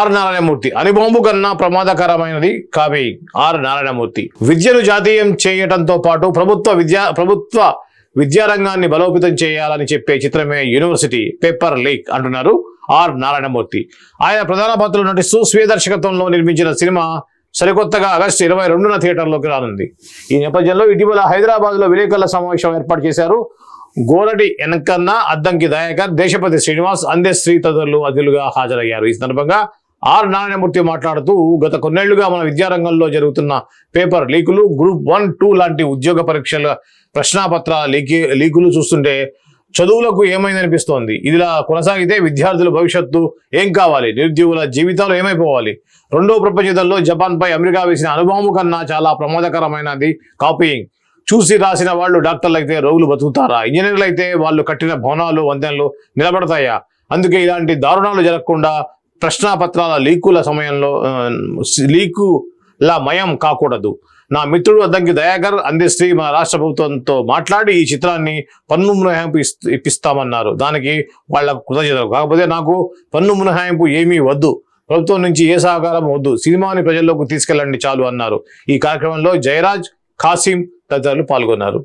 Are Narayanamurthy అణుబాంబు కన్నా ప్రమాదకరమైనది copying. Are Narayanamurthy విద్యను జాతీయం చేయడంతో పాటు ప్రభుత్వ విద్యారంగాన్ని బలోపేతం చేయాలని చెప్పే చిత్రమే యూనివర్సిటీ పేపర్ లీక్ అంటున్నారు ఆర్ నారాయణమూర్తి. ఆయన ప్రధాన పాత్రలో నటిస్తూ స్వీయ దర్శకత్వంలో నిర్మించిన సినిమా సరికొత్తగా ఆగస్టు 22న థియేటర్లోకి రానుంది. ఈ నేపథ్యంలో ఇటీవల హైదరాబాద్లో విలేకరుల సమావేశం ఏర్పాటు చేశారు. గోరటి వెంకన్న, అద్దంకి దయాకర్, దేశపతి శ్రీనివాస్, అందెశ్రీ తదితరులు అతిథులుగా హాజరయ్యారు. ఈ సందర్భంగా ఆర్ నారాయణమూర్తి మాట్లాడుతూ గత కొన్నేళ్లుగా మన విద్యారంగంలో జరుగుతున్న పేపర్ లీకులు, గ్రూప్ 1, 2 లాంటి ఉద్యోగ పరీక్షల ప్రశ్నాపత్రాల లీకులు చూస్తుంటే చదువులకు ఏమైందనిపిస్తోంది. ఇదిలా కొనసాగితే విద్యార్థుల భవిష్యత్తు ఏం కావాలి, నిరుద్యోగుల జీవితాలు ఏమైపోవాలి. రెండో ప్రపంచ యుద్ధంలో జపాన్పై అమెరికా వేసిన అణుబాంబు కన్నా చాలా ప్రమాదకరమైనది కాపీయింగ్. చూసి రాసిన వాళ్ళు డాక్టర్లు అయితే రోగులు బతుకుతారా? ఇంజనీర్లు అయితే వాళ్ళు కట్టిన భవనాలు, వంతెనలు నిలబడతాయా? అందుకే ఇలాంటి దారుణాలు జరగకుండా ప్రశ్నాపత్రాల లీకుల మయం కాకూడదు. నా మిత్రుడు అద్దంకి దయాకర్, అందెశ్రీ మన రాష్ట్ర ప్రభుత్వంతో మాట్లాడి ఈ చిత్రాన్ని పన్ను మినహాయింపు ఇప్పిస్తామన్నారు. దానికి వాళ్ళ కృతజ్ఞతలు. కాకపోతే నాకు పన్ను మినహాయింపు ఏమీ వద్దు, ప్రభుత్వం నుంచి ఏ సహకారం వద్దు, సినిమాని ప్రజల్లోకి తీసుకెళ్ళండి చాలు అన్నారు. ఈ కార్యక్రమంలో జయరాజ్, ఖాసిం తదితరులు పాల్గొన్నారు.